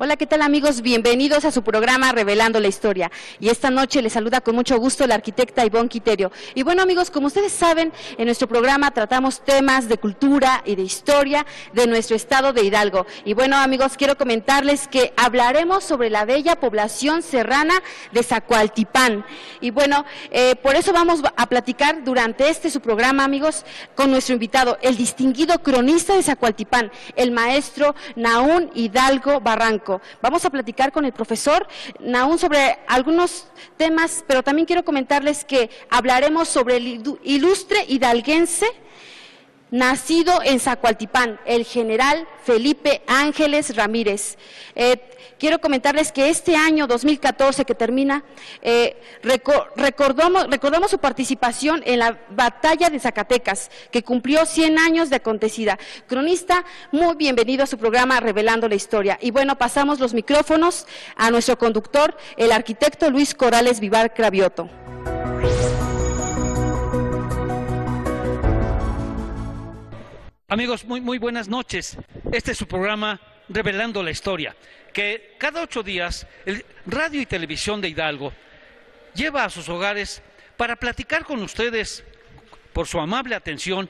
Hola, ¿qué tal amigos? Bienvenidos a su programa Revelando la Historia. Y esta noche les saluda con mucho gusto la arquitecta Ivonne Quiterio. Y bueno amigos, como ustedes saben, en nuestro programa tratamos temas de cultura y de historia de nuestro estado de Hidalgo. Y bueno amigos, quiero comentarles que hablaremos sobre la bella población serrana de Zacualtipán. Y bueno, por eso vamos a platicar durante su programa amigos, con nuestro invitado, el distinguido cronista de Zacualtipán, el maestro Nahum Hidalgo Barranco. Vamos a platicar con el profesor Nahum sobre algunos temas, pero también quiero comentarles que hablaremos sobre el ilustre hidalguense nacido en Zacualtipán, el general Felipe Ángeles Ramírez. Quiero comentarles que este año 2014 que termina, recordamos su participación en la batalla de Zacatecas, que cumplió 100 años de acontecida. Cronista, muy bienvenido a su programa Revelando la Historia. Y bueno, pasamos los micrófonos a nuestro conductor, el arquitecto Luis Corrales Vivar Cravioto. Amigos, muy buenas noches. Este es su programa Revelando la Historia, que cada 8 días el Radio y Televisión de Hidalgo lleva a sus hogares para platicar con ustedes, por su amable atención,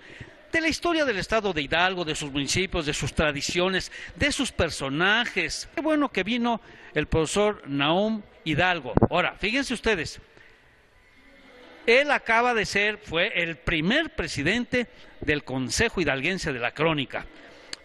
de la historia del estado de Hidalgo, de sus municipios, de sus tradiciones, de sus personajes. Qué bueno que vino el profesor Nahum Hidalgo. Ahora, fíjense ustedes, él fue el primer presidente del Consejo Hidalguense de la Crónica.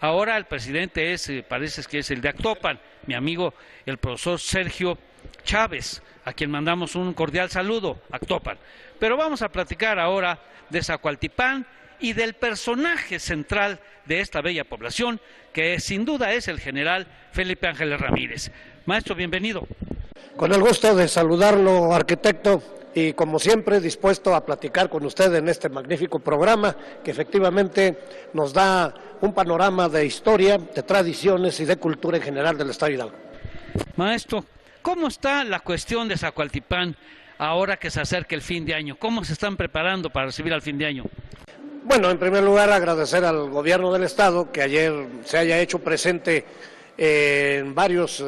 Ahora el presidente parece que es el de Actopan, mi amigo el profesor Sergio Chávez, a quien mandamos un cordial saludo, Actopan. Pero vamos a platicar ahora de Zacualtipán y del personaje central de esta bella población, que sin duda es el general Felipe Ángeles Ramírez. Maestro, bienvenido. Con el gusto de saludarlo, arquitecto, y como siempre dispuesto a platicar con usted en este magnífico programa que efectivamente nos da un panorama de historia, de tradiciones y de cultura en general del estado de Hidalgo. Maestro, ¿cómo está la cuestión de Zacualtipán ahora que se acerca el fin de año? ¿Cómo se están preparando para recibir al fin de año? Bueno, en primer lugar agradecer al gobierno del estado que ayer se haya hecho presente en varios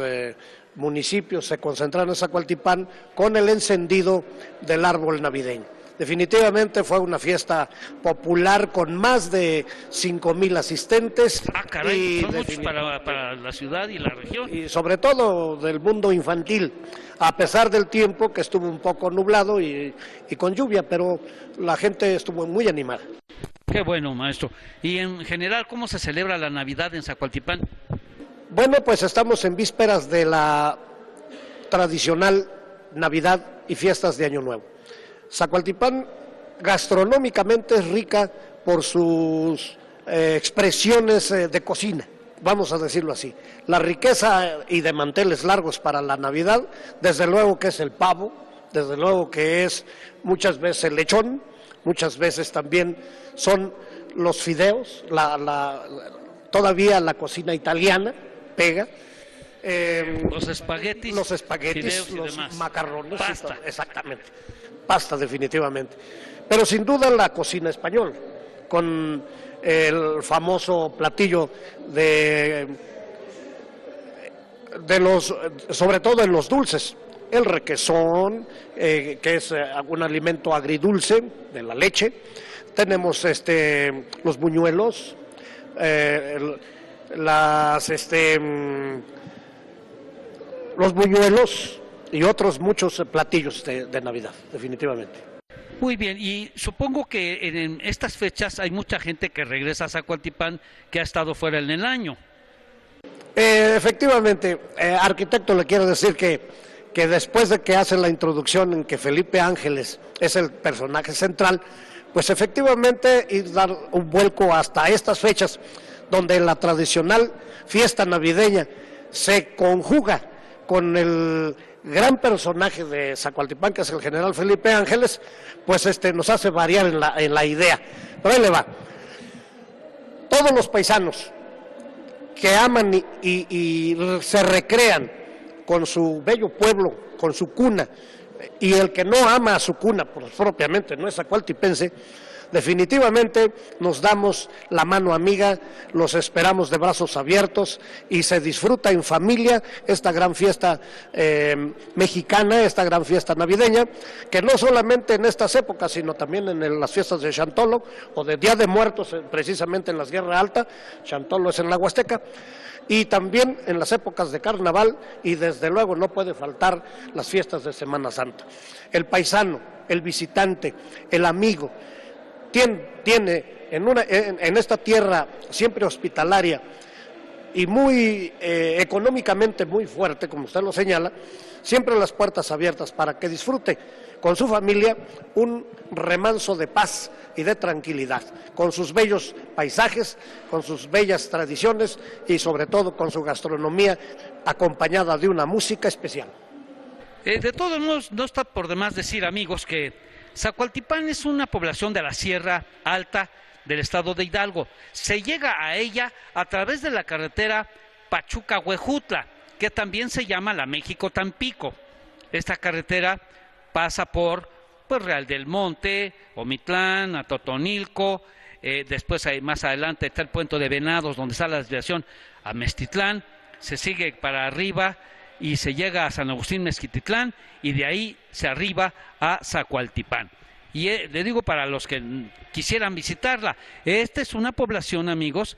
municipios, se concentraron en Zacualtipán con el encendido del árbol navideño. Definitivamente fue una fiesta popular con más de 5,000 asistentes. Ah, caray, son muchos para la ciudad y la región. Y sobre todo del mundo infantil, a pesar del tiempo que estuvo un poco nublado y con lluvia, pero la gente estuvo muy animada. Qué bueno, maestro. Y en general, ¿cómo se celebra la Navidad en Zacualtipán? Bueno, pues estamos en vísperas de la tradicional Navidad y fiestas de Año Nuevo. Zacualtipán gastronómicamente es rica por sus expresiones de cocina, vamos a decirlo así. La riqueza y de manteles largos para la Navidad, desde luego que es el pavo, desde luego que es muchas veces el lechón, muchas veces también son los fideos, todavía la cocina italiana pega. Los espaguetis, los demás. Macarrones, pasta. Exactamente, pasta definitivamente. Pero sin duda la cocina española, con el famoso platillo sobre todo en los dulces, el requesón, que es un alimento agridulce de la leche. Tenemos los buñuelos, los buñuelos y otros muchos platillos de Navidad, definitivamente. Muy bien, y supongo que en estas fechas hay mucha gente que regresa a Zacualtipán que ha estado fuera en el año. Efectivamente, arquitecto, le quiero decir que después de que hace la introducción en que Felipe Ángeles es el personaje central, pues efectivamente ir dar un vuelco hasta estas fechas, donde la tradicional fiesta navideña se conjuga con el gran personaje de Zacualtipán, que es el general Felipe Ángeles, pues nos hace variar en la idea. Pero ahí le va. Todos los paisanos que aman y se recrean con su bello pueblo, con su cuna, y el que no ama a su cuna, pues propiamente no es zacualtipense, definitivamente nos damos la mano amiga, los esperamos de brazos abiertos y se disfruta en familia esta gran fiesta mexicana, esta gran fiesta navideña, que no solamente en estas épocas, sino también en las fiestas de Chantolo o de Día de Muertos, precisamente en las Guerra Alta. Chantolo es en la Huasteca, y también en las épocas de carnaval, y desde luego no puede faltar las fiestas de Semana Santa. El paisano, el visitante, el amigo, tiene en esta tierra siempre hospitalaria y muy económicamente muy fuerte, como usted lo señala, siempre las puertas abiertas para que disfrute con su familia un remanso de paz y de tranquilidad, con sus bellos paisajes, con sus bellas tradiciones y sobre todo con su gastronomía acompañada de una música especial. De todos modos, no está por demás decir, amigos, que Zacualtipán es una población de la Sierra Alta del estado de Hidalgo. Se llega a ella a través de la carretera Pachuca-Huejutla, que también se llama la México-Tampico. Esta carretera pasa por Real del Monte, Omitlán, Atotonilco, después más adelante está el Puente de Venados, donde está la desviación a Meztitlán, se sigue para arriba y se llega a San Agustín Mezquititlán, y de ahí se arriba a Zacualtipán. Y le digo para los que quisieran visitarla, esta es una población, amigos,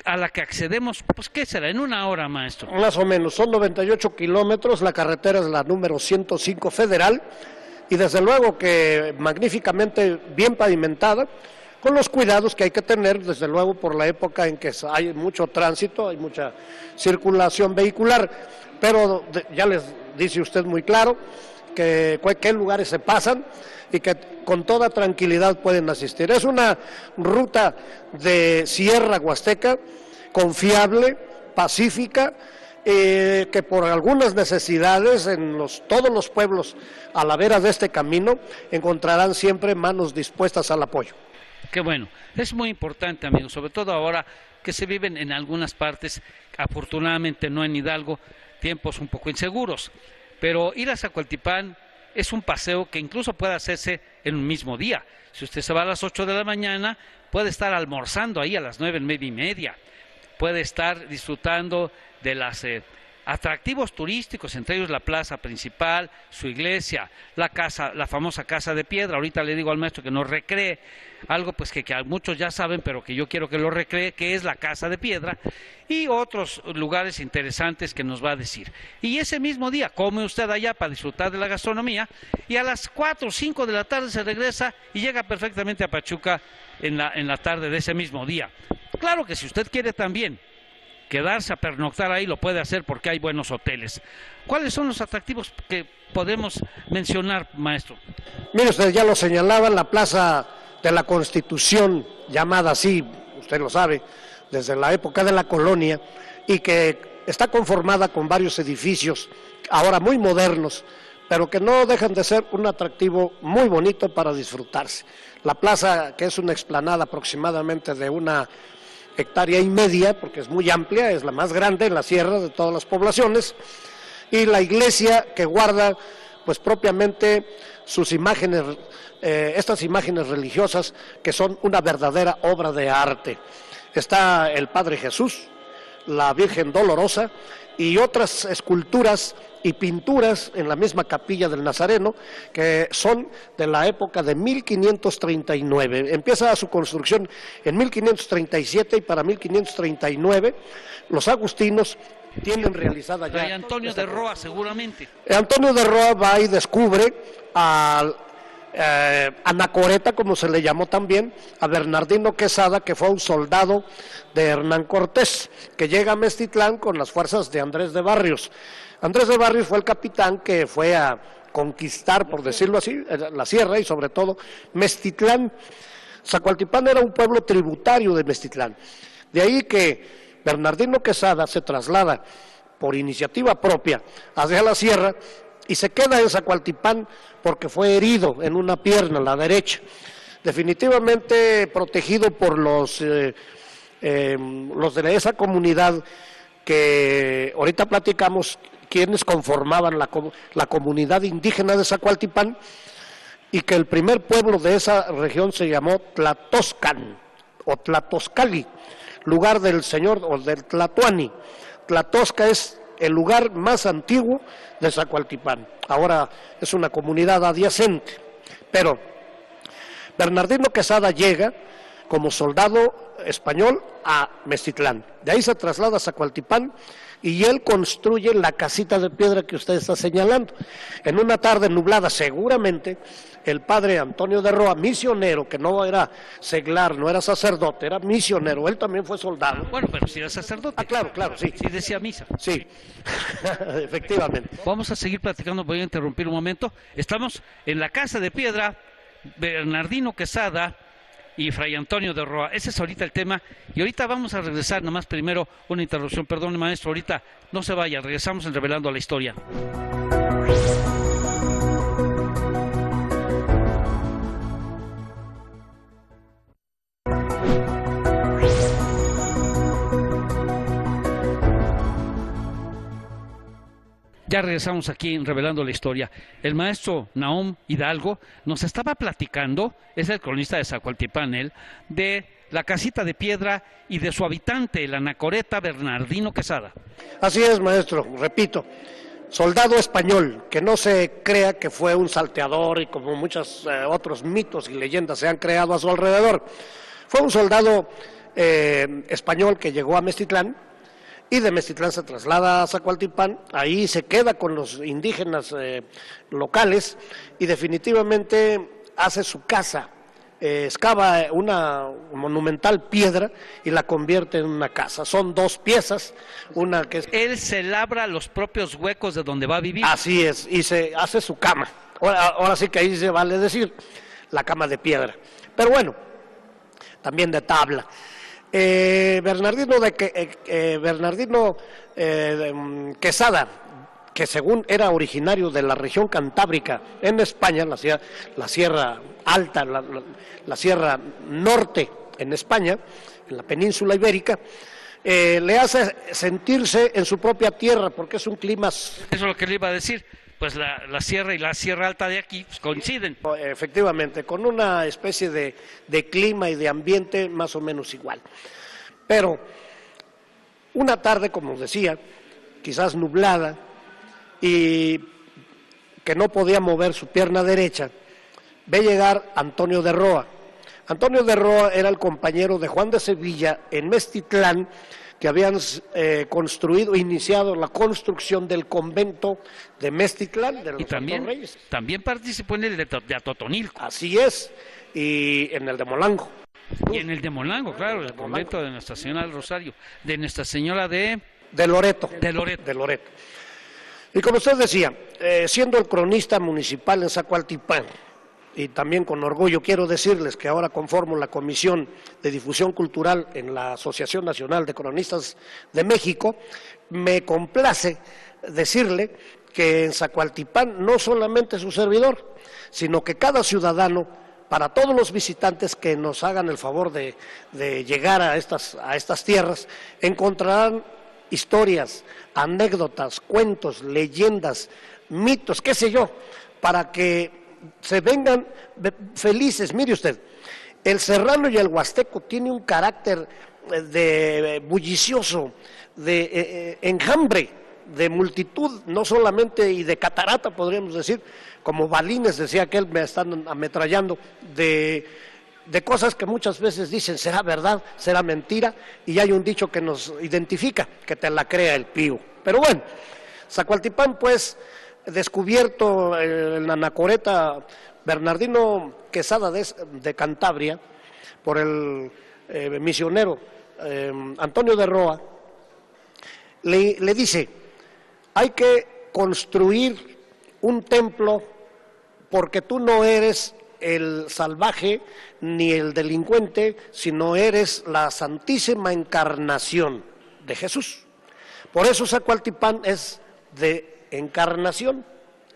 a la que accedemos, pues ¿qué será? En una hora, maestro. Más o menos, son 98 kilómetros, la carretera es la número 105 federal, y desde luego que magníficamente bien pavimentada, con los cuidados que hay que tener, desde luego por la época en que hay mucho tránsito, hay mucha circulación vehicular, pero ya les dice usted muy claro qué lugares se pasan y que con toda tranquilidad pueden asistir. Es una ruta de Sierra Huasteca confiable, pacífica, que por algunas necesidades en todos los pueblos a la vera de este camino encontrarán siempre manos dispuestas al apoyo. Qué bueno, es muy importante, amigos, sobre todo ahora que se viven en algunas partes, afortunadamente no en Hidalgo, tiempos un poco inseguros, pero ir a Zacualtipán es un paseo que incluso puede hacerse en un mismo día. Si usted se va a las 8 de la mañana, puede estar almorzando ahí a las 9, 9:30, puede estar disfrutando de los atractivos turísticos, entre ellos la plaza principal, su iglesia, la famosa Casa de Piedra. Ahorita le digo al maestro que nos recree algo pues que muchos ya saben, pero que yo quiero que lo recree, que es la Casa de Piedra, y otros lugares interesantes que nos va a decir. Y ese mismo día come usted allá para disfrutar de la gastronomía, y a las 4 o 5 de la tarde se regresa y llega perfectamente a Pachuca en la tarde de ese mismo día. Claro que si usted quiere también quedarse a pernoctar ahí, lo puede hacer porque hay buenos hoteles. ¿Cuáles son los atractivos que podemos mencionar, maestro? Mire usted, ya lo señalaba, la Plaza de la Constitución, llamada así, usted lo sabe, desde la época de la colonia, y que está conformada con varios edificios, ahora muy modernos, pero que no dejan de ser un atractivo muy bonito para disfrutarse. La plaza, que es una explanada aproximadamente de 1,5 hectáreas, porque es muy amplia, es la más grande en la sierra de todas las poblaciones, y la iglesia que guarda pues propiamente sus imágenes, estas imágenes religiosas que son una verdadera obra de arte. Está el Padre Jesús, la Virgen Dolorosa y otras esculturas y pinturas en la misma capilla del Nazareno, que son de la época de 1539. Empieza su construcción en 1537 y para 1539 los agustinos tienen realizada ya... Hay Antonio de Roa, seguramente. Antonio de Roa va y descubre a Anacoreta, como se le llamó también, a Bernardino Quesada, que fue un soldado de Hernán Cortés, que llega a Meztitlán con las fuerzas de Andrés de Barrios. Andrés de Barrios fue el capitán que fue a conquistar, por decirlo así, la sierra y sobre todo Meztitlán. Zacualtipán era un pueblo tributario de Meztitlán. De ahí que Bernardino Quesada se traslada por iniciativa propia hacia la sierra y se queda en Zacualtipán porque fue herido en una pierna, la derecha. Definitivamente protegido por los de esa comunidad que ahorita platicamos, quienes conformaban la comunidad indígena de Zacualtipán, y que el primer pueblo de esa región se llamó Tlatoscan o Tlatoscali, lugar del señor o del Tlatoani. Tlatosca es el lugar más antiguo de Zacualtipán. Ahora es una comunidad adyacente, pero Bernardino Quesada llega como soldado español a Meztitlán. De ahí se traslada a Zacualtipán y él construye la casita de piedra que usted está señalando. En una tarde nublada, seguramente, el padre Antonio de Roa, misionero, que no era seglar, no era sacerdote, era misionero, él también fue soldado. Bueno, pero sí era sacerdote. Ah, claro, sí. Sí decía misa. Sí, efectivamente. Vamos a seguir platicando, voy a interrumpir un momento. Estamos en la casa de piedra, Bernardino Quesada y Fray Antonio de Roa. Ese es ahorita el tema, y ahorita vamos a regresar, nomás primero una interrupción, perdón maestro, ahorita no se vaya, regresamos en Revelando la Historia. Ya regresamos aquí en Revelando la Historia. El maestro Nahom Hidalgo nos estaba platicando, es el cronista de Zacualtipán, él, de la casita de piedra y de su habitante, el anacoreta Bernardino Quesada. Así es, maestro, repito, soldado español, que no se crea que fue un salteador y como muchos otros mitos y leyendas se han creado a su alrededor. Fue un soldado español que llegó a Meztitlán, y de Meztitlán se traslada a Zacualtipán, ahí se queda con los indígenas locales y definitivamente hace su casa, excava una monumental piedra y la convierte en una casa. Son dos piezas, una que es... Él se labra los propios huecos de donde va a vivir. Así es, y se hace su cama. Ahora sí que ahí se vale decir, la cama de piedra. Pero bueno, también de tabla. Bernardino Quesada, que según era originario de la región cantábrica en España, la Sierra Alta, la Sierra Norte en España, en la península ibérica, le hace sentirse en su propia tierra, porque es un clima... Eso es lo que le iba a decir. Pues la sierra y la Sierra Alta de aquí pues, coinciden. Efectivamente, con una especie de clima y de ambiente más o menos igual. Pero una tarde, como decía, quizás nublada, y que no podía mover su pierna derecha, ve llegar Antonio de Roa. Antonio de Roa era el compañero de Juan de Sevilla en Meztitlán, que habían iniciado la construcción del convento de Meztitlán, de los Santos Reyes. También participó en el de Atotonilco. Así es, y en el de Molango. Y en el de Molango, claro, el convento de Nuestra Señora del Rosario, de Nuestra Señora de Loreto. De Loreto. Y como usted decía, siendo el cronista municipal en Zacualtipán, y también con orgullo quiero decirles que ahora conformo la Comisión de Difusión Cultural en la Asociación Nacional de Cronistas de México, me complace decirle que en Zacualtipán no solamente su servidor, sino que cada ciudadano, para todos los visitantes que nos hagan el favor de llegar a estas tierras, encontrarán historias, anécdotas, cuentos, leyendas, mitos, qué sé yo, para que se vengan felices. Mire usted, el serrano y el huasteco tiene un carácter de bullicioso, de enjambre, de multitud, no solamente y de catarata podríamos decir, como balines, decía aquel, me están ametrallando, de cosas que muchas veces dicen, ¿será verdad? ¿Será mentira? Y hay un dicho que nos identifica, que te la crea el pío. Pero bueno, Zacualtipán pues, descubierto el anacoreta Bernardino Quesada de Cantabria, por el misionero Antonio de Roa, le dice, hay que construir un templo porque tú no eres el salvaje ni el delincuente, sino eres la santísima encarnación de Jesús. Por eso Zacualtipán es de encarnación,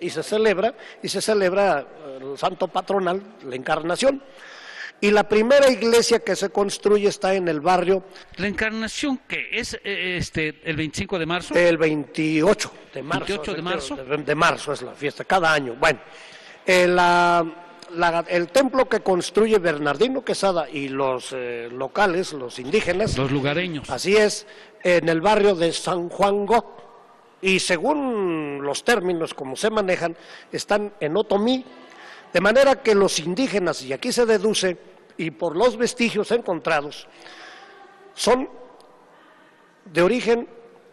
y se celebra el santo patronal, la Encarnación. Y la primera iglesia que se construye está en el barrio. ¿La Encarnación qué es el 25 de marzo? El 28 de marzo. 28 de marzo. De marzo es la fiesta, cada año. Bueno, el templo que construye Bernardino Quesada y los locales, los indígenas. Los lugareños. Así es, en el barrio de San Juan Go. Y según los términos como se manejan, están en otomí. De manera que los indígenas, y aquí se deduce, y por los vestigios encontrados, son de origen,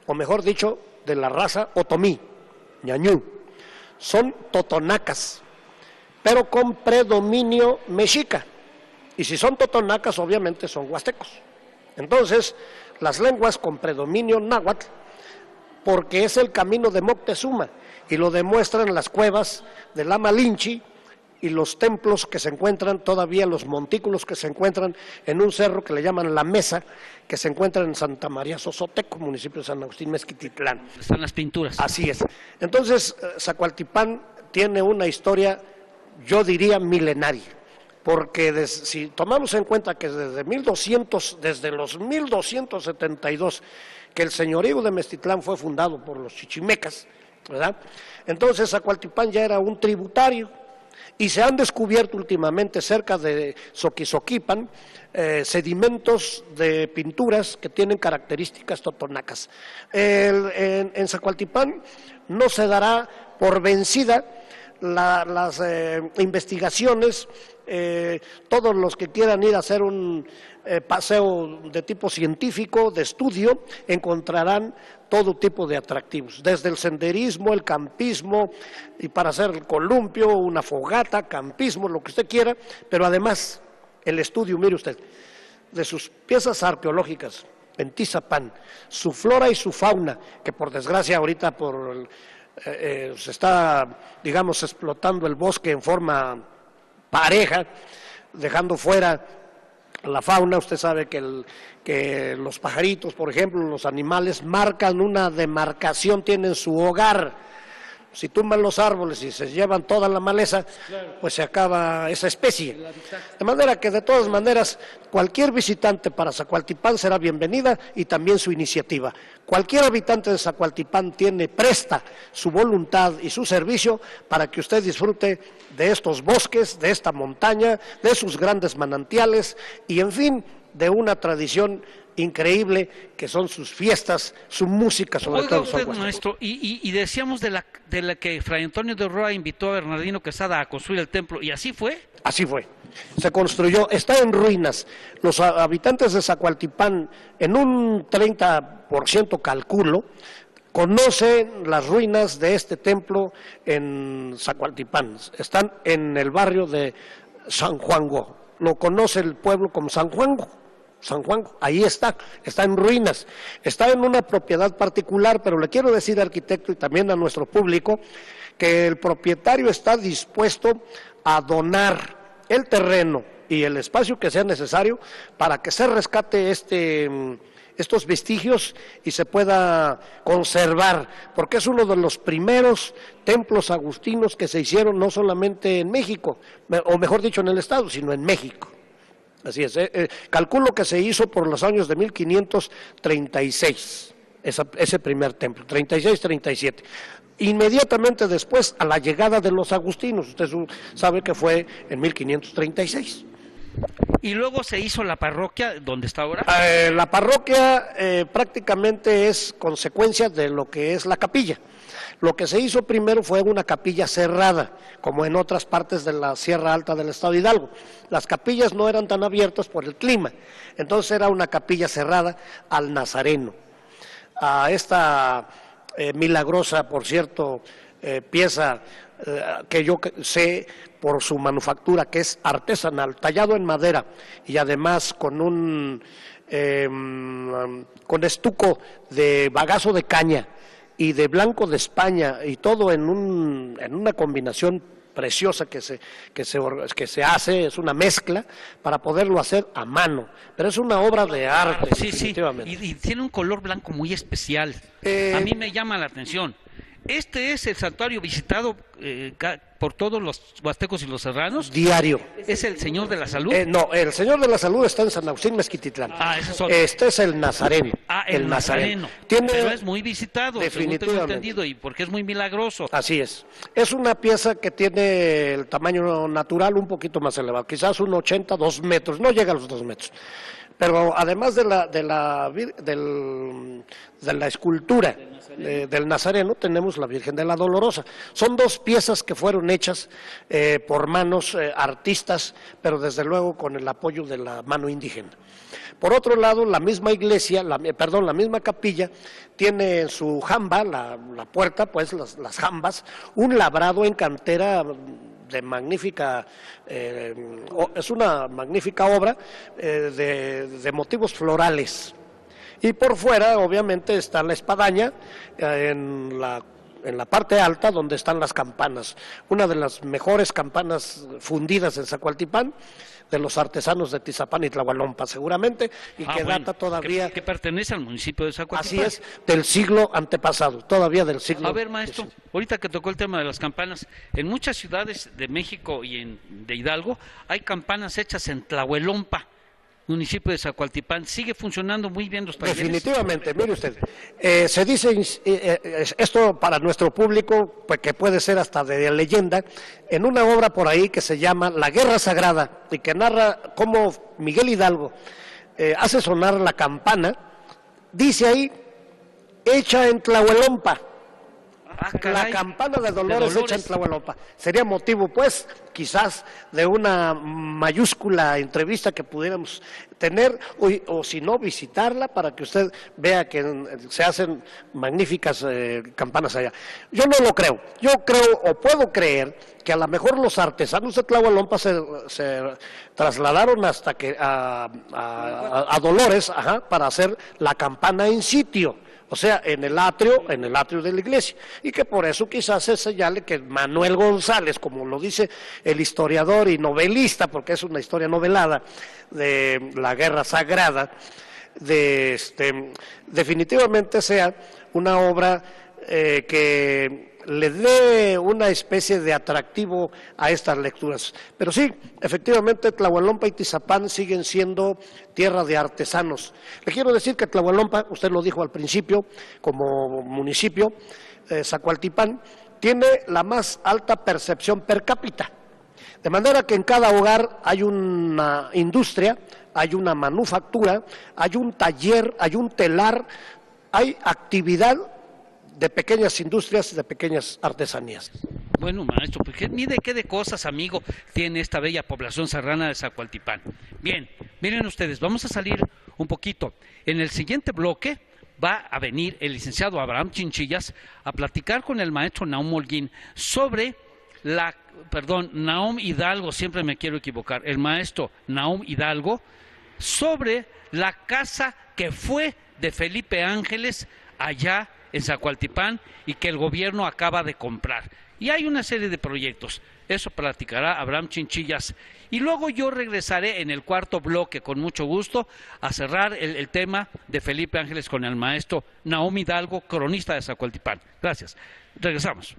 o mejor dicho, de la raza otomí, ñañú. Son totonacas, pero con predominio mexica. Y si son totonacas, obviamente son huastecos. Entonces, las lenguas con predominio náhuatl, porque es el camino de Moctezuma, y lo demuestran las cuevas de la Malinche, y los templos que se encuentran todavía, los montículos que se encuentran en un cerro que le llaman La Mesa, que se encuentra en Santa María Zozoteco, municipio de San Agustín Mezquititlán. Están las pinturas. Así es. Entonces, Zacualtipán tiene una historia, yo diría, milenaria, porque si tomamos en cuenta que desde los 1272, que el señorío de Meztitlán fue fundado por los chichimecas, ¿verdad? Entonces, Zacualtipán ya era un tributario. Y se han descubierto últimamente cerca de Zoquizoquipan sedimentos de pinturas que tienen características totonacas. En Zacualtipán no se dará por vencida las investigaciones. Todos los que quieran ir a hacer un paseo de tipo científico, de estudio, encontrarán todo tipo de atractivos, desde el senderismo, el campismo, y para hacer el columpio, una fogata, campismo, lo que usted quiera, pero además el estudio, mire usted, de sus piezas arqueológicas en Tizapán, su flora y su fauna, que por desgracia ahorita se está, digamos, explotando el bosque en forma pareja, dejando fuera la fauna. Usted sabe que los pajaritos, por ejemplo, los animales marcan una demarcación, tienen su hogar. Si tumban los árboles y se llevan toda la maleza, pues se acaba esa especie. De manera que, de todas maneras, cualquier visitante para Zacualtipán será bienvenida, y también su iniciativa. Cualquier habitante de Zacualtipán presta su voluntad y su servicio para que usted disfrute de estos bosques, de esta montaña, de sus grandes manantiales y, en fin, de una tradición increíble que son sus fiestas, su música, sobre Oiga todo. usted, maestro, y decíamos de la que Fray Antonio de Roa invitó a Bernardino Quesada a construir el templo, ¿y así fue? Así fue. Se construyó, está en ruinas. Los habitantes de Zacualtipán, en un 30% calculo, conocen las ruinas de este templo en Zacualtipán. Están en el barrio de San Juango. Lo conoce el pueblo como San Juango. San Juan, ahí está en ruinas, está en una propiedad particular, pero le quiero decir, arquitecto, y también a nuestro público, que el propietario está dispuesto a donar el terreno y el espacio que sea necesario para que se rescate estos vestigios y se pueda conservar, porque es uno de los primeros templos agustinos que se hicieron no solamente en México, o mejor dicho en el estado, sino en México. Así es, calculo que se hizo por los años de 1536, ese primer templo, 36-37. Inmediatamente después, a la llegada de los agustinos, usted sabe que fue en 1536. Y luego se hizo la parroquia, ¿dónde está ahora? La parroquia prácticamente es consecuencia de lo que es la capilla. Lo que se hizo primero fue una capilla cerrada, como en otras partes de la Sierra Alta del Estado de Hidalgo. Las capillas no eran tan abiertas por el clima, entonces era una capilla cerrada al Nazareno. A esta milagrosa, por cierto, pieza que yo sé por su manufactura, que es artesanal, tallado en madera y además con estuco de bagazo de caña y de blanco de España, y todo en una combinación preciosa que se hace, es una mezcla para poderlo hacer a mano, pero es una obra de arte. Sí, definitivamente. Y tiene un color blanco muy especial. A mí me llama la atención. Este es el santuario visitado por todos los huastecos y los serranos. Diario. ¿Es el Señor de la Salud? No, el Señor de la Salud está en San Agustín Mezquititlán. Ese es otro. Este es el Nazareno. El Nazareno. Tiene, pero es muy visitado, según tengo entendido, y porque es muy milagroso. Así es. Es una pieza que tiene el tamaño natural un poquito más elevado, quizás un 80, 2 metros, no llega a los 2 metros. Pero además de la escultura del Nazareno, tenemos la Virgen de la Dolorosa. Son 2 piezas que fueron hechas por manos artistas, pero desde luego con el apoyo de la mano indígena. Por otro lado, la misma iglesia, la misma capilla, tiene en su jamba, la puerta, pues las jambas, un labrado en cantera de magnífica, es una magnífica obra de motivos florales. Y por fuera, obviamente, está la espadaña en la parte alta donde están las campanas. Una de las mejores campanas fundidas en Zacualtipán, de los artesanos de Tizapán y Tlahualompa, seguramente, y que data todavía... Que pertenece al municipio de Zacualtipán. Así es, del siglo antepasado, todavía del siglo... A ver, maestro, ahorita que tocó el tema de las campanas, en muchas ciudades de México y de Hidalgo hay campanas hechas en Tlahuelompa, municipio de Zacualtipán. ¿Sigue funcionando muy bien los talleres? Definitivamente, mire usted, se dice, esto para nuestro público, pues que puede ser hasta de leyenda, en una obra por ahí que se llama La Guerra Sagrada, y que narra cómo Miguel Hidalgo hace sonar la campana, dice ahí, hecha en Tlahuelompa. La campana de Dolores hecha en Tlahuelompa. Sería motivo, pues, quizás de una mayúscula entrevista que pudiéramos tener, o si no, visitarla para que usted vea que se hacen magníficas campanas allá. Yo no lo creo. Yo creo, o puedo creer, que a lo mejor los artesanos de Tlahuelompa se trasladaron hasta a Dolores, para hacer la campana en sitio. O sea, en el atrio de la iglesia, y que por eso quizás se señale que Manuel González, como lo dice el historiador y novelista, porque es una historia novelada de la Guerra Sagrada, definitivamente sea una obra que le dé una especie de atractivo a estas lecturas. Pero sí, efectivamente, Tlahuelompa y Tizapán siguen siendo tierra de artesanos. Le quiero decir que Tlahuelompa, usted lo dijo al principio, como municipio, Zacualtipán, tiene la más alta percepción per cápita. De manera que en cada hogar hay una industria, hay una manufactura, hay un taller, hay un telar, hay actividad de pequeñas industrias, de pequeñas artesanías. Bueno, maestro, pues ni de qué de cosas, amigo, tiene esta bella población serrana de Zacualtipán. Bien, miren ustedes, vamos a salir un poquito. En el siguiente bloque va a venir el licenciado Abraham Chinchillas a platicar con el maestro Nahum Holguín sobre Nahum Hidalgo, siempre me quiero equivocar, el maestro Nahum Hidalgo, sobre la casa que fue de Felipe Ángeles allá en Zacualtipán y que el gobierno acaba de comprar. Y hay una serie de proyectos, eso platicará Abraham Chinchillas. Y luego yo regresaré en el cuarto bloque con mucho gusto a cerrar el tema de Felipe Ángeles con el maestro Nahum Hidalgo, cronista de Zacualtipán. Gracias. Regresamos.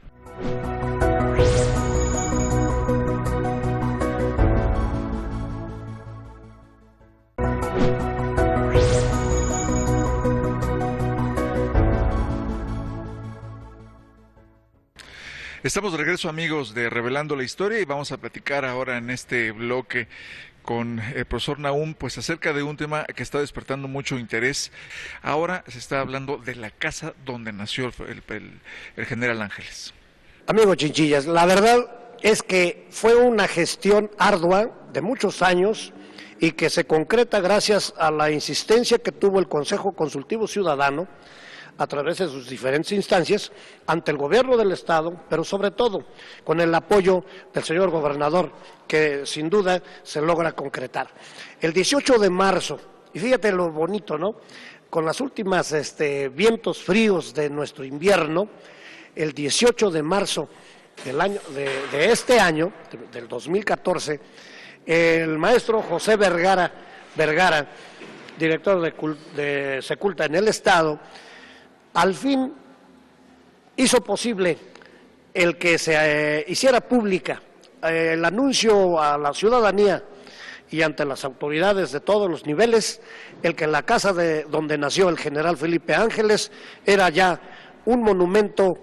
Estamos de regreso, amigos, de Revelando la Historia, y vamos a platicar ahora en este bloque con el profesor Nahum, pues acerca de un tema que está despertando mucho interés. Ahora se está hablando de la casa donde nació el general Ángeles. Amigo Chinchillas, la verdad es que fue una gestión ardua de muchos años y que se concreta gracias a la insistencia que tuvo el Consejo Consultivo Ciudadano a través de sus diferentes instancias, ante el gobierno del Estado, pero sobre todo con el apoyo del señor gobernador, que sin duda se logra concretar. El 18 de marzo, y fíjate lo bonito, ¿no? Con las últimas vientos fríos de nuestro invierno, el 18 de marzo de este año, del 2014, el maestro José Vergara, director de Seculta en el Estado, al fin hizo posible el que se hiciera pública el anuncio a la ciudadanía y ante las autoridades de todos los niveles, el que la casa de donde nació el general Felipe Ángeles era ya un monumento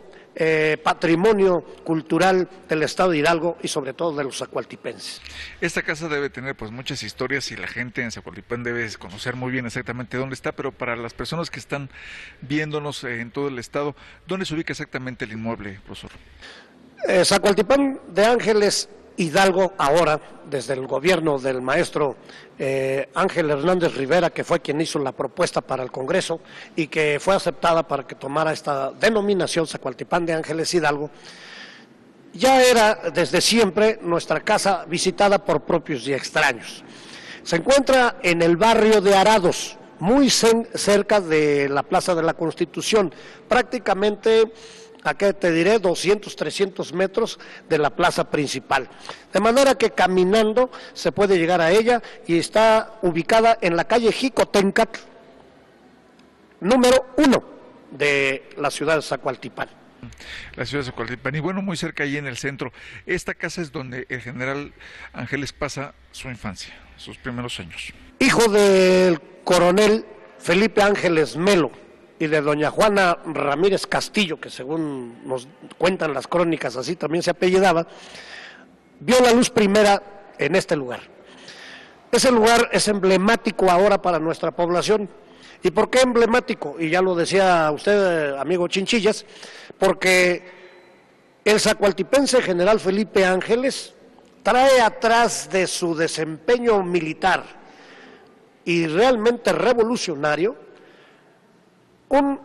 patrimonio cultural del estado de Hidalgo y sobre todo de los zacualtipenses. Esta casa debe tener pues muchas historias y la gente en Zacualtipán debe conocer muy bien exactamente dónde está, pero para las personas que están viéndonos en todo el estado, ¿dónde se ubica exactamente el inmueble, profesor? Zacualtipán de Ángeles, Hidalgo, ahora, desde el gobierno del maestro Ángel Hernández Rivera, que fue quien hizo la propuesta para el Congreso y que fue aceptada para que tomara esta denominación, Zacualtipán de Ángeles, Hidalgo, ya era desde siempre nuestra casa visitada por propios y extraños. Se encuentra en el barrio de Arados, muy cerca de la Plaza de la Constitución, prácticamente, ¿a qué te diré? 200, 300 metros de la plaza principal. De manera que caminando se puede llegar a ella y está ubicada en la calle Jicotencatl, número 1 de la ciudad de Zacualtipán. La ciudad de Zacualtipán, y bueno, muy cerca ahí en el centro. Esta casa es donde el general Ángeles pasa su infancia, sus primeros años. Hijo del coronel Felipe Ángeles Melo y de doña Juana Ramírez Castillo, que según nos cuentan las crónicas así también se apellidaba, vio la luz primera en este lugar. Ese lugar es emblemático ahora para nuestra población. ¿Y por qué emblemático? Y ya lo decía usted, amigo Chinchillas, porque el zacualtipense general Felipe Ángeles trae atrás de su desempeño militar y realmente revolucionario un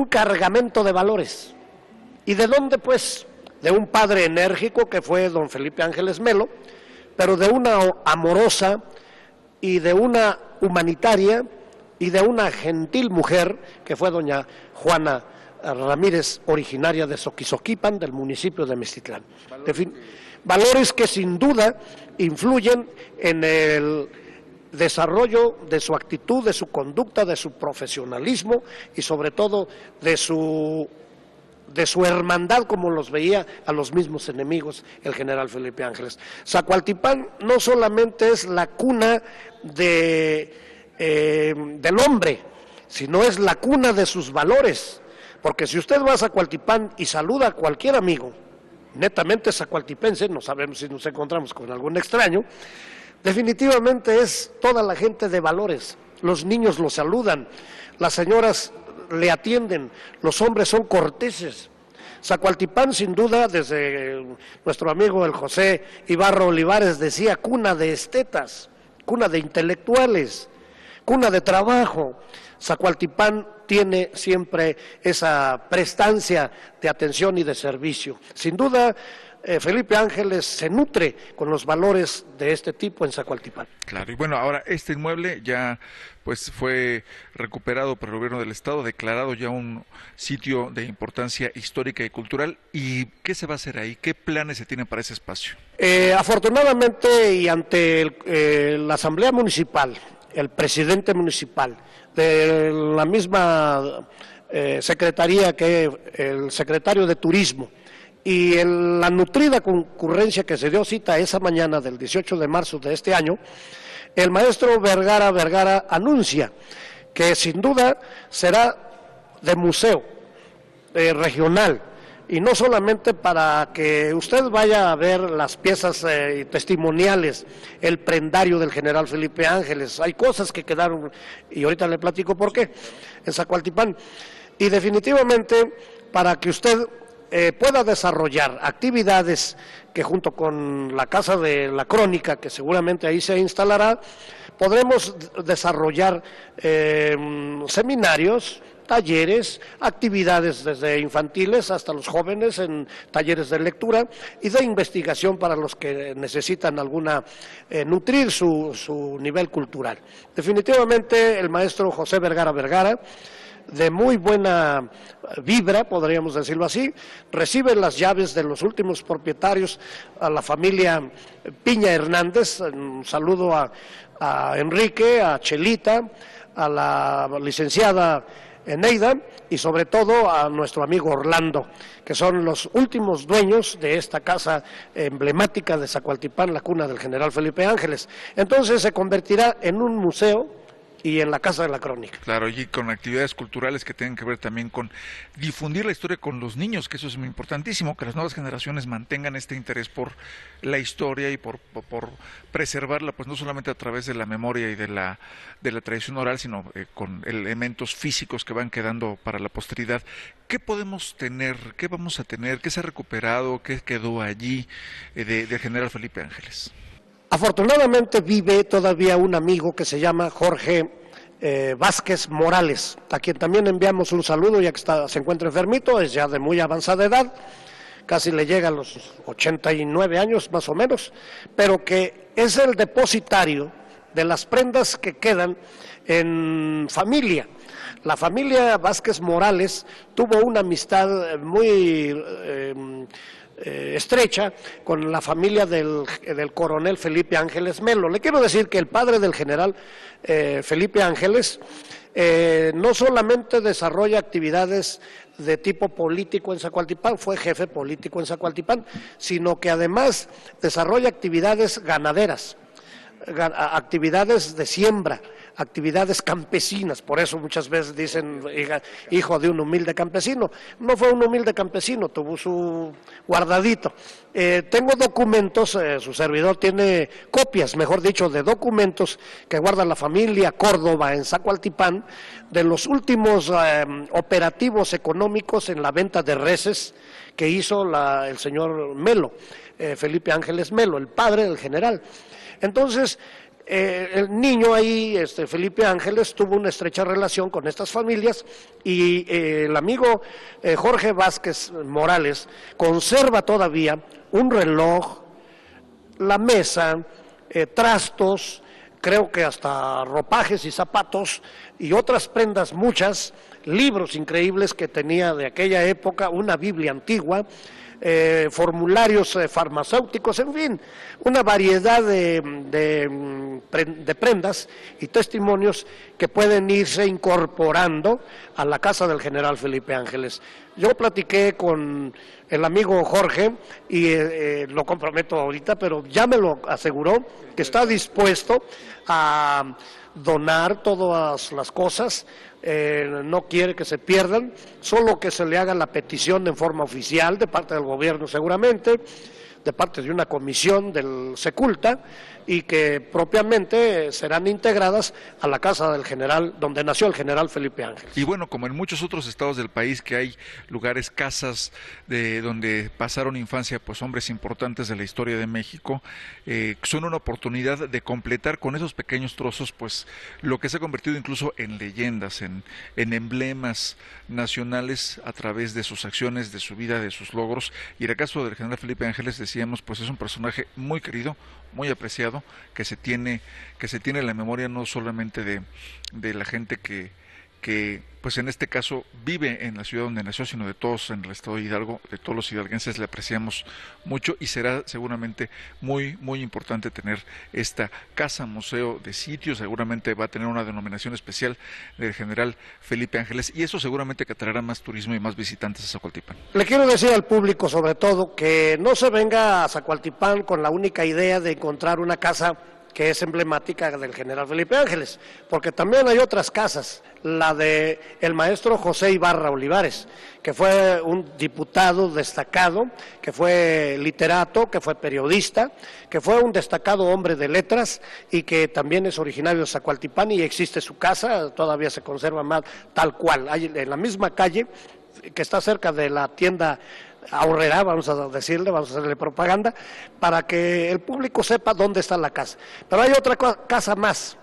cargamento de valores. ¿Y de dónde? Pues de un padre enérgico que fue don Felipe Ángeles Melo, pero de una amorosa y de una humanitaria y de una gentil mujer que fue doña Juana Ramírez, originaria de Soquisoquipan, del municipio de Meztitlán. Valores que sin duda influyen en el desarrollo de su actitud, de su conducta, de su profesionalismo y sobre todo de su hermandad, como los veía a los mismos enemigos el general Felipe Ángeles. Zacualtipán no solamente es la cuna del hombre, sino es la cuna de sus valores, porque si usted va a Zacualtipán y saluda a cualquier amigo, netamente zacualtipense, no sabemos si nos encontramos con algún extraño, definitivamente es toda la gente de valores. Los niños lo saludan, las señoras le atienden, los hombres son corteses. Zacualtipán, sin duda, desde nuestro amigo el José Ibarra Olivares decía, cuna de estetas, cuna de intelectuales, cuna de trabajo. Zacualtipán tiene siempre esa prestancia de atención y de servicio. Sin duda, Felipe Ángeles se nutre con los valores de este tipo en Zacualtipán. Claro, y bueno, ahora este inmueble ya pues fue recuperado por el gobierno del estado, declarado ya un sitio de importancia histórica y cultural. ¿Y qué se va a hacer ahí? ¿Qué planes se tienen para ese espacio? Afortunadamente y ante la Asamblea Municipal, el presidente municipal, de la misma secretaría que el secretario de Turismo, y en la nutrida concurrencia que se dio cita esa mañana del 18 de marzo de este año, el maestro Vergara anuncia que sin duda será de museo regional, y no solamente para que usted vaya a ver las piezas testimoniales, el prendario del general Felipe Ángeles, hay cosas que quedaron, y ahorita le platico por qué, en Zacualtipán, y definitivamente para que usted pueda desarrollar actividades que junto con la Casa de la Crónica, que seguramente ahí se instalará, podremos desarrollar seminarios, talleres, actividades desde infantiles hasta los jóvenes en talleres de lectura y de investigación para los que necesitan nutrir su nivel cultural. Definitivamente el maestro José Vergara, de muy buena vibra, podríamos decirlo así, recibe las llaves de los últimos propietarios, a la familia Piña Hernández. Un saludo a Enrique, a Chelita, a la licenciada Eneida y sobre todo a nuestro amigo Orlando, que son los últimos dueños de esta casa emblemática de Zacualtipán, la cuna del general Felipe Ángeles. Entonces se convertirá en un museo y en la Casa de la Crónica. Claro, y con actividades culturales que tienen que ver también con difundir la historia con los niños, que eso es muy importantísimo, que las nuevas generaciones mantengan este interés por la historia y por preservarla, pues no solamente a través de la memoria y de la tradición oral, sino con elementos físicos que van quedando para la posteridad. ¿Qué podemos tener, qué vamos a tener, qué se ha recuperado, qué quedó allí del general Felipe Ángeles? Afortunadamente vive todavía un amigo que se llama Jorge Vázquez Morales, a quien también enviamos un saludo, ya que se encuentra enfermito, es ya de muy avanzada edad, casi le llega a los 89 años más o menos, pero que es el depositario de las prendas que quedan en familia. La familia Vázquez Morales tuvo una amistad muy estrecha con la familia del coronel Felipe Ángeles Melo. Le quiero decir que el padre del general Felipe Ángeles no solamente desarrolla actividades de tipo político en Zacualtipán, fue jefe político en Zacualtipán, sino que además desarrolla actividades ganaderas, actividades de siembra, actividades campesinas. Por eso muchas veces dicen hijo de un humilde campesino. No fue un humilde campesino, tuvo su guardadito. Tengo documentos, su servidor tiene copias, mejor dicho, de documentos que guarda la familia Córdoba en Zacualtipán, de los últimos operativos económicos en la venta de reses que hizo el señor Melo, Felipe Ángeles Melo, el padre del general. Entonces, el niño ahí, Felipe Ángeles, tuvo una estrecha relación con estas familias y el amigo Jorge Vázquez Morales conserva todavía un reloj, la mesa, trastos, creo que hasta ropajes y zapatos y otras prendas muchas, libros increíbles que tenía de aquella época, una Biblia antigua, formularios farmacéuticos, en fin, una variedad de prendas y testimonios que pueden irse incorporando a la casa del general Felipe Ángeles. Yo platiqué con el amigo Jorge y lo comprometo ahorita, pero ya me lo aseguró que está dispuesto a donar todas las cosas, no quiere que se pierdan, solo que se le haga la petición en forma oficial de parte del gobierno seguramente, de parte de una comisión del Seculta y que propiamente serán integradas a la casa del general, donde nació el general Felipe Ángeles. Y bueno, como en muchos otros estados del país que hay lugares, casas donde pasaron infancia pues hombres importantes de la historia de México, son una oportunidad de completar con esos pequeños trozos pues lo que se ha convertido incluso en leyendas, en emblemas nacionales a través de sus acciones, de su vida, de sus logros. Y en el caso del general Felipe Ángeles, decíamos, pues es un personaje muy querido, muy apreciado, que se tiene en la memoria no solamente de la gente que pues en este caso vive en la ciudad donde nació, sino de todos en el estado de Hidalgo, de todos los hidalguenses. Le apreciamos mucho y será seguramente muy importante tener esta casa museo de sitios. Seguramente va a tener una denominación especial del general Felipe Ángeles y eso seguramente que atraerá más turismo y más visitantes a Zacualtipán. Le quiero decir al público sobre todo que no se venga a Zacualtipán con la única idea de encontrar una casa que es emblemática del general Felipe Ángeles, porque también hay otras casas, la de el maestro José Ibarra Olivares, que fue un diputado destacado, que fue literato, que fue periodista, que fue un destacado hombre de letras y que también es originario de Zacualtipán y existe su casa, todavía se conserva más tal cual, hay en la misma calle que está cerca de la tienda Aurrera, vamos a decirle, vamos a hacerle propaganda, para que el público sepa dónde está la casa. Pero hay otra casa más,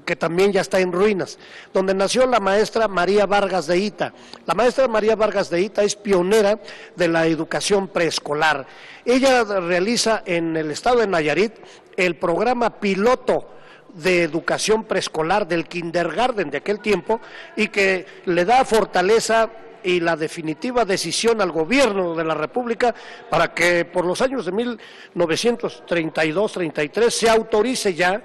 que también ya está en ruinas, donde nació la maestra María Vargas de Hita. La maestra María Vargas de Hita es pionera de la educación preescolar. Ella realiza en el estado de Nayarit el programa piloto de educación preescolar del kindergarten de aquel tiempo y que le da fortaleza y la definitiva decisión al gobierno de la República para que por los años de 1932-33 se autorice ya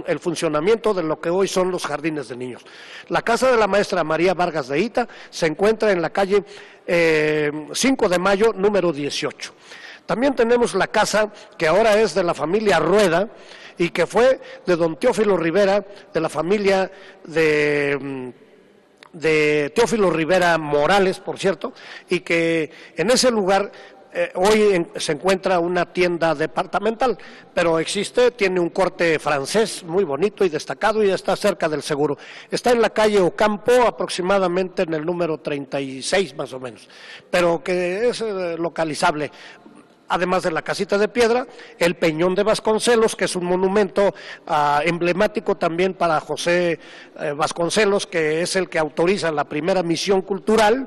el funcionamiento de lo que hoy son los jardines de niños. La casa de la maestra María Vargas de Hita se encuentra en la calle 5 de Mayo, número 18. También tenemos la casa que ahora es de la familia Rueda y que fue de don Teófilo Rivera, de la familia de Teófilo Rivera Morales, por cierto, y que en ese lugar hoy se encuentra una tienda departamental, pero tiene un corte francés muy bonito y destacado y está cerca del seguro. Está en la calle Ocampo, aproximadamente en el número 36 más o menos, pero que es localizable. Además de la casita de piedra, el Peñón de Vasconcelos, que es un monumento emblemático también para José Vasconcelos, que es el que autoriza la primera misión cultural.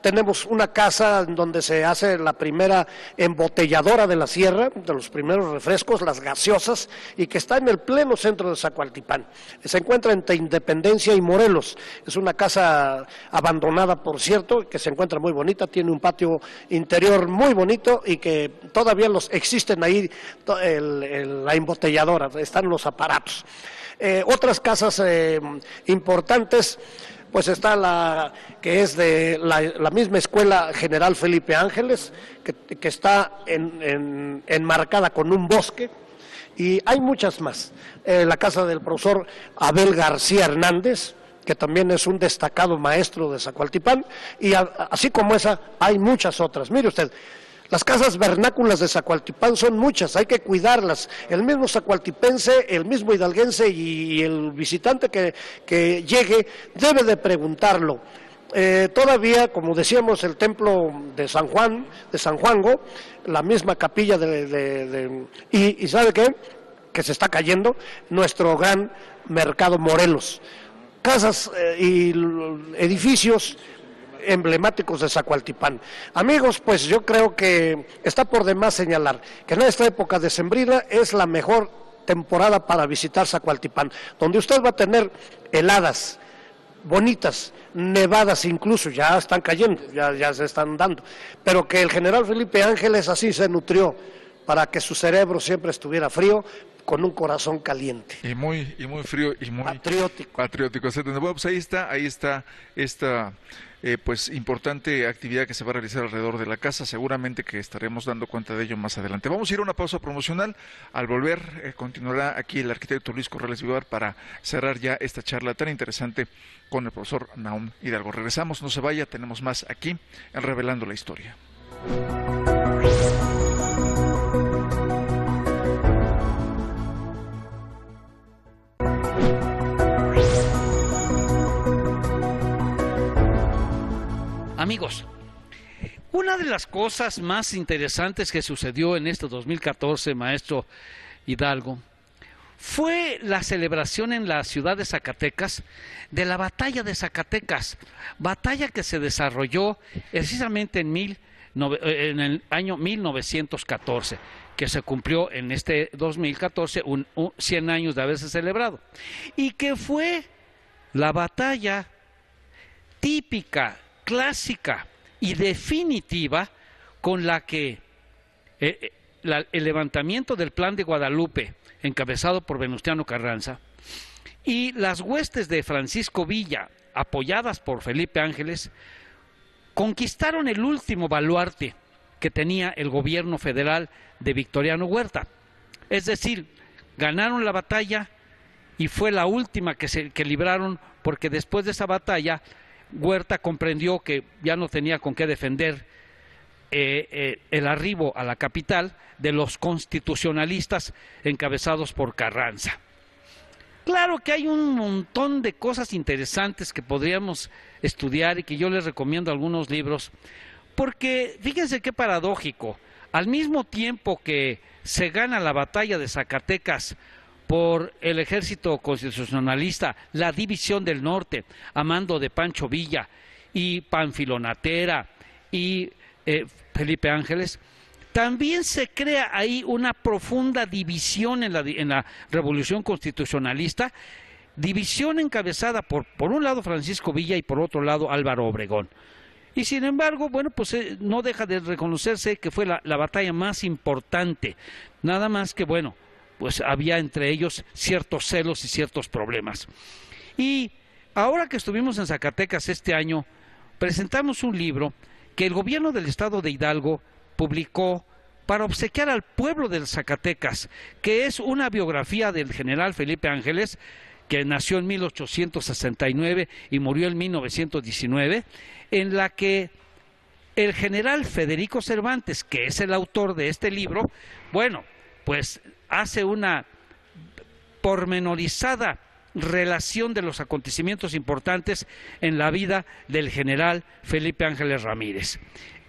Tenemos una casa donde se hace la primera embotelladora de la sierra, de los primeros refrescos, las gaseosas, y que está en el pleno centro de Zacualtipán. Se encuentra entre Independencia y Morelos. Es una casa abandonada, por cierto, que se encuentra muy bonita, tiene un patio interior muy bonito y que todavía existen ahí la embotelladora, están los aparatos. Otras casas importantes, pues está la que es de la misma Escuela General Felipe Ángeles, que está enmarcada con un bosque, y hay muchas más. La casa del profesor Abel García Hernández, que también es un destacado maestro de Zacualtipán, y así como esa, hay muchas otras. Mire usted, las casas vernáculas de Zacualtipán son muchas, hay que cuidarlas. El mismo zacualtipense, el mismo hidalguense y el visitante que llegue debe de preguntarlo. Todavía, como decíamos, el templo de San Juango, la misma capilla y ¿sabe qué? Que se está cayendo nuestro gran mercado Morelos. Casas y edificios emblemáticos de Zacualtipán. Amigos, pues yo creo que está por demás señalar que en esta época decembrina es la mejor temporada para visitar Zacualtipán, donde usted va a tener heladas bonitas, nevadas incluso, ya están cayendo, ya se están dando, pero que el general Felipe Ángeles así se nutrió para que su cerebro siempre estuviera frío, con un corazón caliente. Y muy frío y muy patriótico. Bueno, pues ahí está esta pues importante actividad que se va a realizar alrededor de la casa. Seguramente que estaremos dando cuenta de ello más adelante. Vamos a ir a una pausa promocional. Al volver continuará aquí el arquitecto Luis Corrales Vivar para cerrar ya esta charla tan interesante con el profesor Nahum Hidalgo. Regresamos, no se vaya, tenemos más aquí en Revelando la Historia. Amigos, una de las cosas más interesantes que sucedió en este 2014, maestro Hidalgo, fue la celebración en la ciudad de Zacatecas de la Batalla de Zacatecas, batalla que se desarrolló precisamente en el año 1914, que se cumplió en este 2014, 100 años de haberse celebrado, y que fue la batalla típica, clásica y definitiva con la que el levantamiento del Plan de Guadalupe, encabezado por Venustiano Carranza, y las huestes de Francisco Villa, apoyadas por Felipe Ángeles, conquistaron el último baluarte que tenía el gobierno federal de Victoriano Huerta. Es decir, ganaron la batalla y fue la última que libraron, porque después de esa batalla Huerta comprendió que ya no tenía con qué defender el arribo a la capital de los constitucionalistas encabezados por Carranza. Claro que hay un montón de cosas interesantes que podríamos estudiar y que yo les recomiendo algunos libros, porque fíjense qué paradójico, al mismo tiempo que se gana la batalla de Zacatecas por el ejército constitucionalista, la División del Norte, a mando de Pancho Villa y Pánfilo Natera y Felipe Ángeles, también se crea ahí una profunda división en la Revolución Constitucionalista, división encabezada por un lado Francisco Villa y por otro lado Álvaro Obregón. Y sin embargo, bueno, pues no deja de reconocerse que fue la batalla más importante, nada más que, bueno, pues había entre ellos ciertos celos y ciertos problemas. Y ahora que estuvimos en Zacatecas este año, presentamos un libro que el gobierno del estado de Hidalgo publicó para obsequiar al pueblo de Zacatecas, que es una biografía del general Felipe Ángeles, que nació en 1869 y murió en 1919, en la que el general Federico Cervantes, que es el autor de este libro, bueno, pues hace una pormenorizada relación de los acontecimientos importantes en la vida del general Felipe Ángeles Ramírez.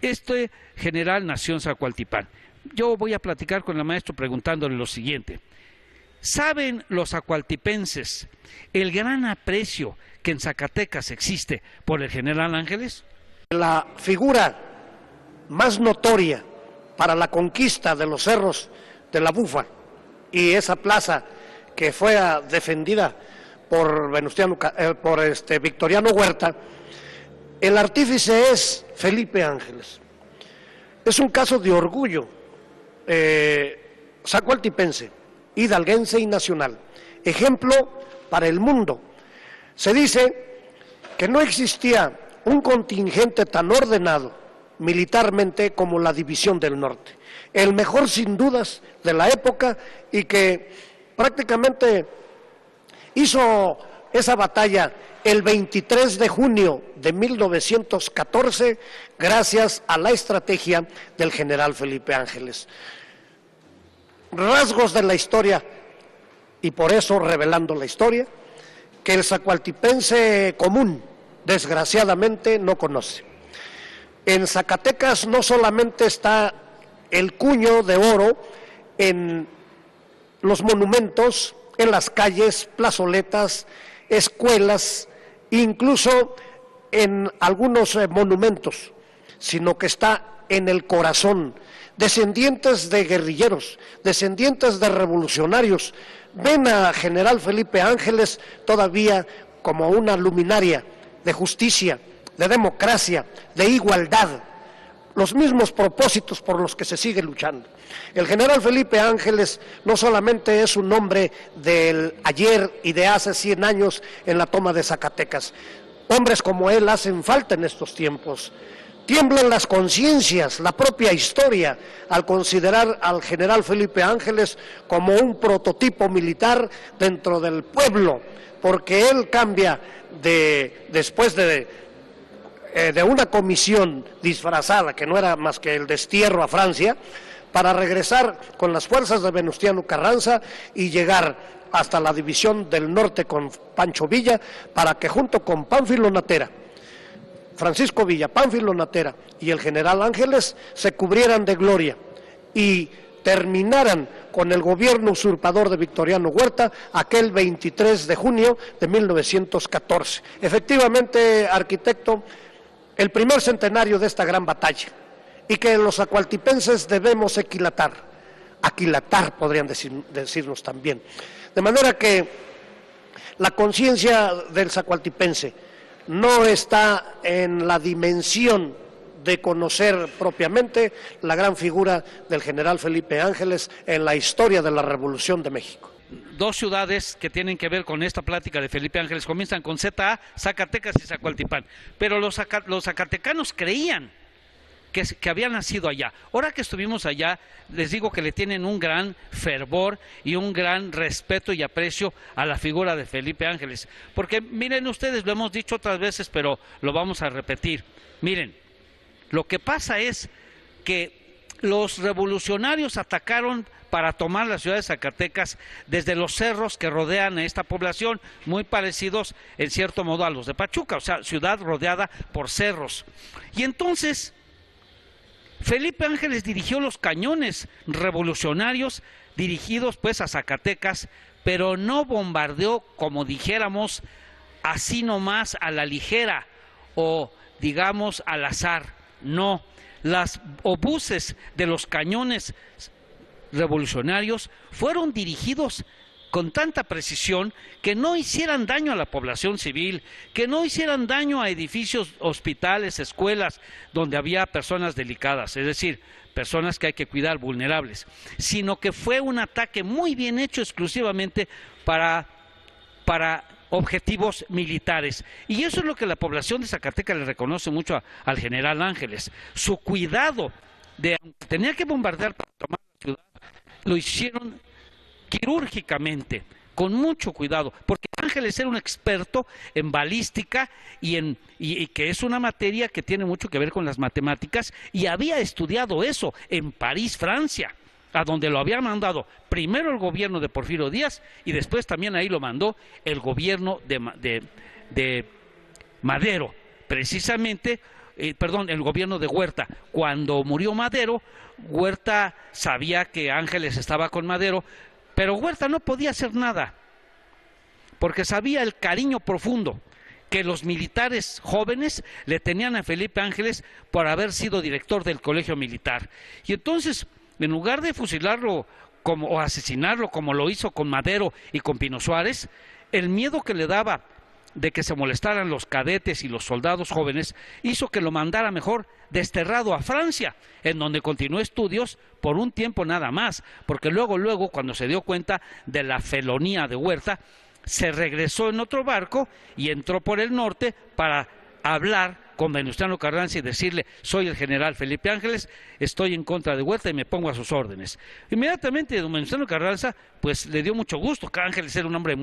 Este general nació en Zacualtipán. Yo voy a platicar con el maestro preguntándole lo siguiente. ¿Saben los zacualtipenses el gran aprecio que en Zacatecas existe por el general Ángeles? La figura más notoria para la conquista de los cerros de la Bufa y esa plaza que fue defendida por Victoriano Huerta, el artífice es Felipe Ángeles. Es un caso de orgullo zacualtipense, hidalguense y nacional, ejemplo para el mundo. Se dice que no existía un contingente tan ordenado militarmente como la División del Norte, el mejor sin dudas de la época, y que prácticamente hizo esa batalla el 23 de junio de 1914 gracias a la estrategia del general Felipe Ángeles. Rasgos de la historia, y por eso revelando la historia, que el zacualtipense común desgraciadamente no conoce. En Zacatecas no solamente está el cuño de oro en los monumentos, en las calles, plazoletas, escuelas, incluso en algunos monumentos, sino que está en el corazón. Descendientes de guerrilleros, descendientes de revolucionarios, ven a general Felipe Ángeles todavía como una luminaria de justicia, de democracia, de igualdad, los mismos propósitos por los que se sigue luchando. El general Felipe Ángeles no solamente es un hombre del ayer y de hace 100 años en la toma de Zacatecas. Hombres como él hacen falta en estos tiempos. Tiemblan las conciencias, la propia historia, al considerar al general Felipe Ángeles como un prototipo militar dentro del pueblo, porque él cambia después de una comisión disfrazada, que no era más que el destierro a Francia, para regresar con las fuerzas de Venustiano Carranza y llegar hasta la División del Norte con Pancho Villa, para que junto con Pánfilo Natera, Francisco Villa, Pánfilo Natera y el general Ángeles se cubrieran de gloria y terminaran con el gobierno usurpador de Victoriano Huerta aquel 23 de junio de 1914. Efectivamente, arquitecto, el primer centenario de esta gran batalla, y que los zacualtipenses debemos aquilatar podrían decirnos también. De manera que la conciencia del zacualtipense no está en la dimensión de conocer propiamente la gran figura del general Felipe Ángeles en la historia de la Revolución de México. Dos ciudades que tienen que ver con esta plática de Felipe Ángeles comienzan con ZA, Zacatecas y Zacualtipán, pero los zacatecanos creían que había nacido allá. Ahora que estuvimos allá, les digo que le tienen un gran fervor y un gran respeto y aprecio a la figura de Felipe Ángeles. Porque miren ustedes, lo hemos dicho otras veces, pero lo vamos a repetir. Miren, lo que pasa es que los revolucionarios atacaron para tomar la ciudad de Zacatecas desde los cerros que rodean a esta población, muy parecidos en cierto modo a los de Pachuca, o sea, ciudad rodeada por cerros. Y entonces Felipe Ángeles dirigió los cañones revolucionarios dirigidos pues a Zacatecas, pero no bombardeó, como dijéramos, así nomás a la ligera o digamos al azar. No, las obuses de los cañones revolucionarios fueron dirigidos con tanta precisión que no hicieran daño a la población civil, que no hicieran daño a edificios, hospitales, escuelas, donde había personas delicadas, es decir, personas que hay que cuidar, vulnerables, sino que fue un ataque muy bien hecho exclusivamente para objetivos militares. Y eso es lo que la población de Zacatecas le reconoce mucho al general Ángeles, su cuidado de, aunque tenía que bombardear para tomar la ciudad, lo hicieron quirúrgicamente, con mucho cuidado, porque Ángeles era un experto en balística y que es una materia que tiene mucho que ver con las matemáticas, y había estudiado eso en París, Francia, a donde lo había mandado primero el gobierno de Porfirio Díaz y después también ahí lo mandó el gobierno de Madero, precisamente, el gobierno de Huerta. Cuando murió Madero, Huerta sabía que Ángeles estaba con Madero, pero Huerta no podía hacer nada, porque sabía el cariño profundo que los militares jóvenes le tenían a Felipe Ángeles por haber sido director del colegio militar. Y entonces, en lugar de fusilarlo o asesinarlo como lo hizo con Madero y con Pino Suárez, el miedo que le daba de que se molestaran los cadetes y los soldados jóvenes hizo que lo mandara mejor desterrado a Francia, en donde continuó estudios por un tiempo nada más, porque luego, cuando se dio cuenta de la felonía de Huerta, se regresó en otro barco y entró por el norte para hablar con Venustiano Carranza y decirle: soy el general Felipe Ángeles, estoy en contra de Huerta y me pongo a sus órdenes. Inmediatamente don Venustiano Carranza pues le dio mucho gusto, que Ángeles era un hombre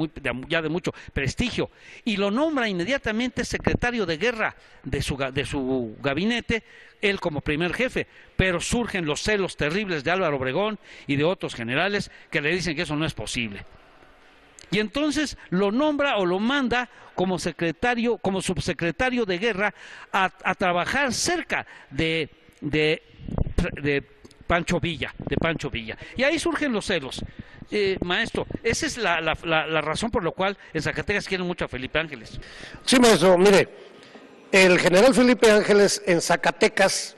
ya de mucho prestigio, y lo nombra inmediatamente secretario de guerra de su gabinete, él como primer jefe, pero surgen los celos terribles de Álvaro Obregón y de otros generales que le dicen que eso no es posible. Y entonces lo nombra o lo manda como subsecretario de guerra a trabajar cerca de Pancho Villa, Y ahí surgen los celos. Maestro, esa es la razón por la cual en Zacatecas quieren mucho a Felipe Ángeles. Sí, maestro, mire, el general Felipe Ángeles en Zacatecas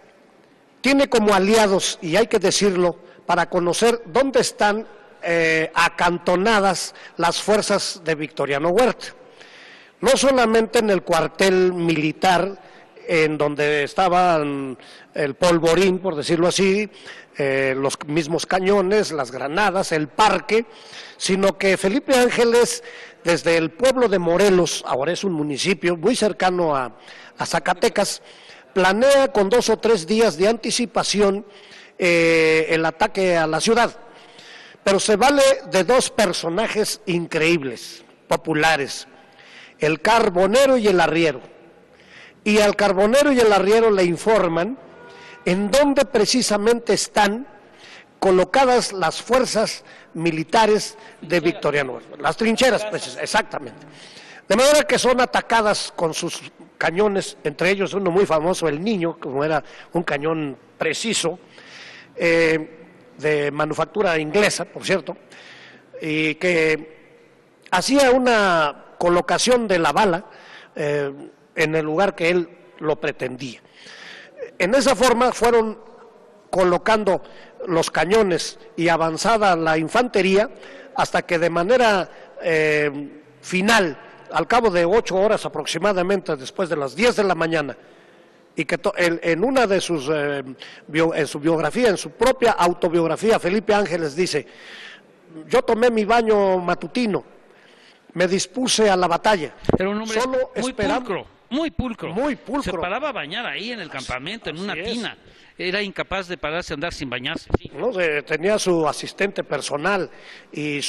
tiene como aliados, y hay que decirlo, para conocer dónde están acantonadas las fuerzas de Victoriano Huerta. No solamente en el cuartel militar, en donde estaban el polvorín, por decirlo así, los mismos cañones, las granadas, el parque, sino que Felipe Ángeles, desde el pueblo de Morelos, ahora es un municipio muy cercano a Zacatecas, planea con 2 o 3 días de anticipación el ataque a la ciudad. Pero se vale de 2 personajes increíbles, populares, el carbonero y el arriero. Y al carbonero y el arriero le informan en dónde precisamente están colocadas las fuerzas militares de Victoriano. Las trincheras, pues, exactamente. De manera que son atacadas con sus cañones, entre ellos uno muy famoso, el Niño, como era un cañón preciso, de manufactura inglesa, por cierto, y que hacía una colocación de la bala en el lugar que él lo pretendía. En esa forma fueron colocando los cañones y avanzada la infantería hasta que de manera final, al cabo de 8 horas aproximadamente, después de las 10 de la mañana, y que en una de sus, en su biografía, en su propia autobiografía, Felipe Ángeles dice: yo tomé mi baño matutino, me dispuse a la batalla. Era un hombre solo muy pulcro. Muy pulcro. Se paraba a bañar ahí en el campamento, en una tina. Era incapaz de pararse a andar sin bañarse. Sí. No, tenía su asistente personal y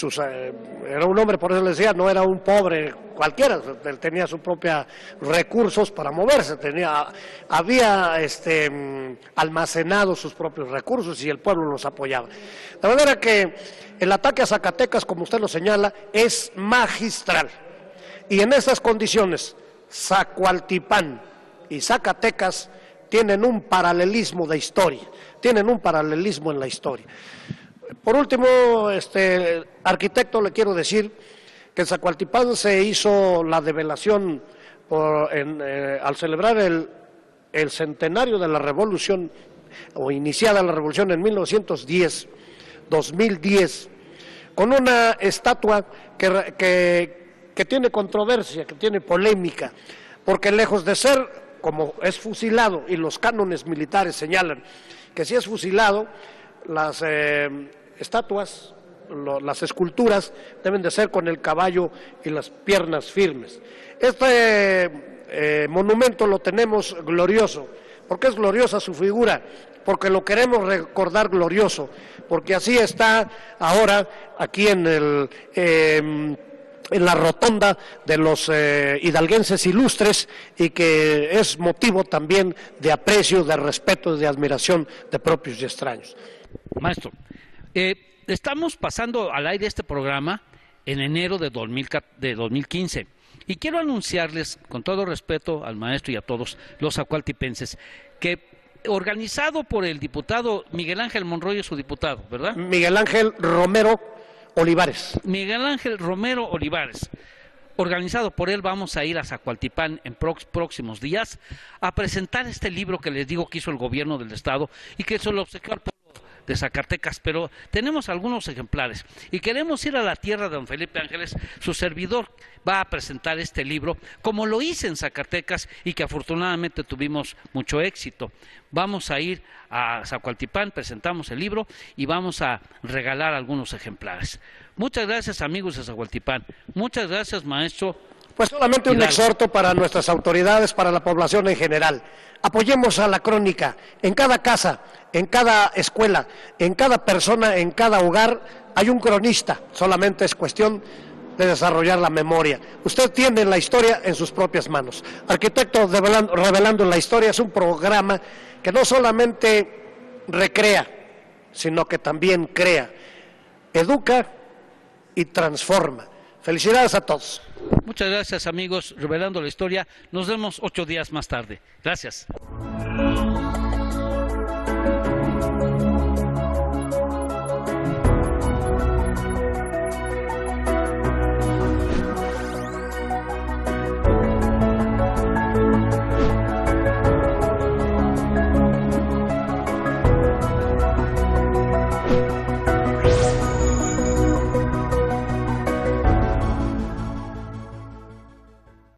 era un hombre, por eso les decía, no era un pobre cualquiera, él tenía sus propios recursos para moverse, había almacenado sus propios recursos y el pueblo los apoyaba. De manera que el ataque a Zacatecas, como usted lo señala, es magistral. Y en estas condiciones, Zacualtipán y Zacatecas tienen un paralelismo de historia, tienen un paralelismo en la historia. Por último, arquitecto, le quiero decir que en Zacualtipán se hizo la develación al celebrar el centenario de la revolución, o iniciada la revolución en 1910, con una estatua que tiene controversia, que tiene polémica, porque lejos de ser, como es fusilado, y los cánones militares señalan que si es fusilado, las estatuas, las esculturas deben de ser con el caballo y las piernas firmes. Este monumento lo tenemos glorioso. ¿Por qué es gloriosa su figura? Porque lo queremos recordar glorioso, porque así está ahora aquí en la rotonda de los hidalguenses ilustres, y que es motivo también de aprecio, de respeto y de admiración de propios y extraños. Maestro, estamos pasando al aire este programa en enero de 2015. Y quiero anunciarles, con todo respeto al maestro y a todos los zacualtipenses, que organizado por el diputado Miguel Ángel Monroy, es su diputado, ¿verdad? Miguel Ángel Romero Olivares. Miguel Ángel Romero Olivares. Organizado por él, vamos a ir a Zacualtipán en próximos días a presentar este libro que les digo que hizo el gobierno del estado y que se lo obsequió al pueblo de Zacatecas, pero tenemos algunos ejemplares y queremos ir a la tierra de don Felipe Ángeles. Su servidor va a presentar este libro, como lo hice en Zacatecas y que afortunadamente tuvimos mucho éxito. Vamos a ir a Zacualtipán, presentamos el libro y vamos a regalar algunos ejemplares. Muchas gracias, amigos de Zacualtipán. Muchas gracias, maestro. Pues solamente un exhorto para nuestras autoridades, para la población en general. Apoyemos a la crónica. En cada casa, en cada escuela, en cada persona, en cada hogar hay un cronista. Solamente es cuestión de desarrollar la memoria. Usted tiene la historia en sus propias manos. Arquitectos Revelando la Historia es un programa que no solamente recrea, sino que también crea, educa y transforma. Felicidades a todos. Muchas gracias, amigos. Revelando la Historia. Nos vemos 8 días más tarde. Gracias.